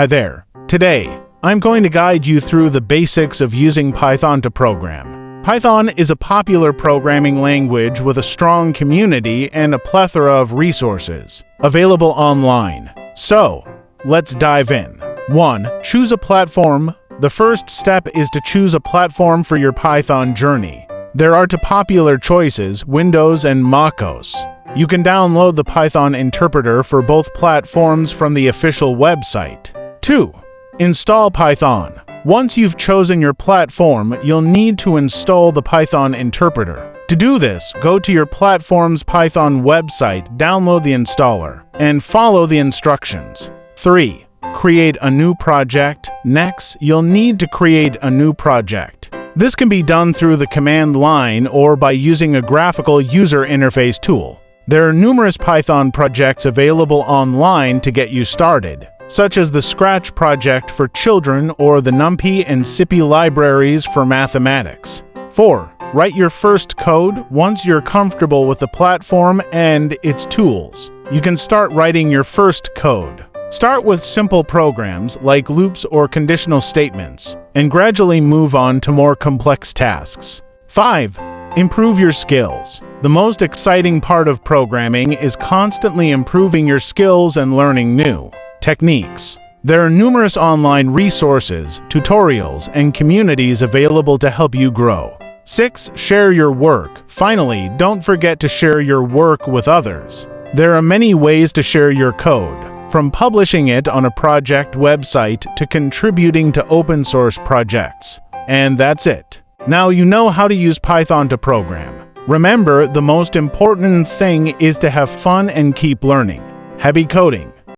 Hi there. Today, I'm going to guide you through the basics of using Python to program. Python is a popular programming language with a strong community and a plethora of resources available online. So, let's dive in. 1. Choose a platform. The first step is to choose a platform for your Python journey. There are two popular choices, Windows and macOS. You can download the Python interpreter for both platforms from the official website. 2. Install Python. Once you've chosen your platform, you'll need to install the Python interpreter. To do this, go to your platform's Python website, download the installer, and follow the instructions. 3. Create a new project. Next, you'll need to create a new project. This can be done through the command line or by using a graphical user interface tool. There are numerous Python projects available online to get you started, such as the Scratch project for children or the NumPy and SciPy libraries for mathematics. 4. Write your first code. Once you're comfortable with the platform and its tools, you can start writing your first code. Start with simple programs like loops or conditional statements, and gradually move on to more complex tasks. 5. Improve your skills. The most exciting part of programming is constantly improving your skills and learning new techniques. There are numerous online resources, tutorials, and communities available to help you grow. 6. Share your work. Finally, don't forget to share your work with others. There are many ways to share your code, from publishing it on a project website to contributing to open source projects. And that's it. Now you know how to use Python to program. Remember, the most important thing is to have fun and keep learning. Happy coding!